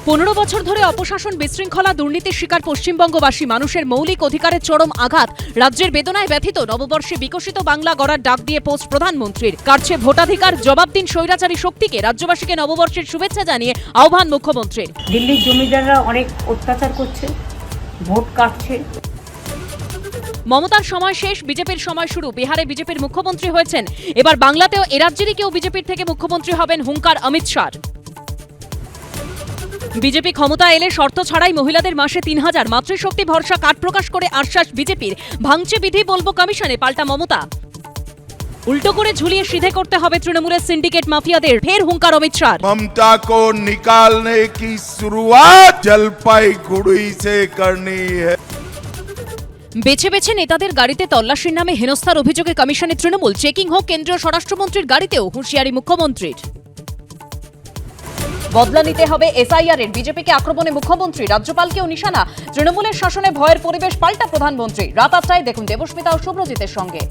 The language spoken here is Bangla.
15 বছর ধরে অপশাসন, বিশৃঙ্খলা, দুর্নীতির শিকার পশ্চিমবঙ্গবাসী মানুষের মৌলিক অধিকারের চরম আঘাত। রাজ্যের বেদনায় ব্যথিত। নববর্ষে বিকশিত বাংলা গড়ার ডাক দিয়ে পোস্ট প্রধানমন্ত্রীর। কাটছে ভোটাধিকার, জবাব দিন স্বৈরাচারী শক্তিকে। রাজ্যবাসীকে নববর্ষের শুভেচ্ছা জানিয়ে আহ্বান মুখ্যমন্ত্রীর। দিল্লির জমিদাররা অনেক অত্যাচার করছে, ভোট কাটছে। মমতার সময় শেষ, বিজেপির সময় শুরু। বিহারে বিজেপির মুখ্যমন্ত্রী হয়েছেন, এবার বাংলাতেও এ রাজ্যেরই কেউ বিজেপির থেকে মুখ্যমন্ত্রী হবেন, হুঙ্কার অমিত শাহর। বিজেপি ক্ষমতা এলে শর্ত ছাড়াই মহিলাদের মাসে 3000 মাতৃশক্তি ভরসা কার্ড প্রকাশ করে আশ্বাস বিজেপির। ভাঙছে বিধি, বলবো কমিশনে, পাল্টা মমতা। উল্টো করে ঝুলিয়ে সিধে করতে হবে তৃণমূলের সিন্ডিকেট মাফিয়াদের, ফের হুঙ্কার অমিত শাহর। ममता को निकालने की शुरुआत जलपाईगुड़ी से करनी है। বেছে বেছে নেতাদের গাড়িতে তল্লাশির নামে হেনস্থার অভিযোগে কমিশনে তৃণমূল। চেকিং হোক কেন্দ্রীয় স্বরাষ্ট্রমন্ত্রীর গাড়িতেও, হুঁশিয়ারি মুখ্যমন্ত্রীর। বদলা নিতে হবে এসআইআর এর। বিজেপিকে আক্রমণে মুখ্যমন্ত্রী, রাজ্যপালকেও নিশানা। তৃণমূলের শাসনে ভয়ের পরিবেশ, পাল্টা প্রধানমন্ত্রী। রাত 8টায় দেখুন দেবস্মিতা ও শুভ্রজিতের সঙ্গে।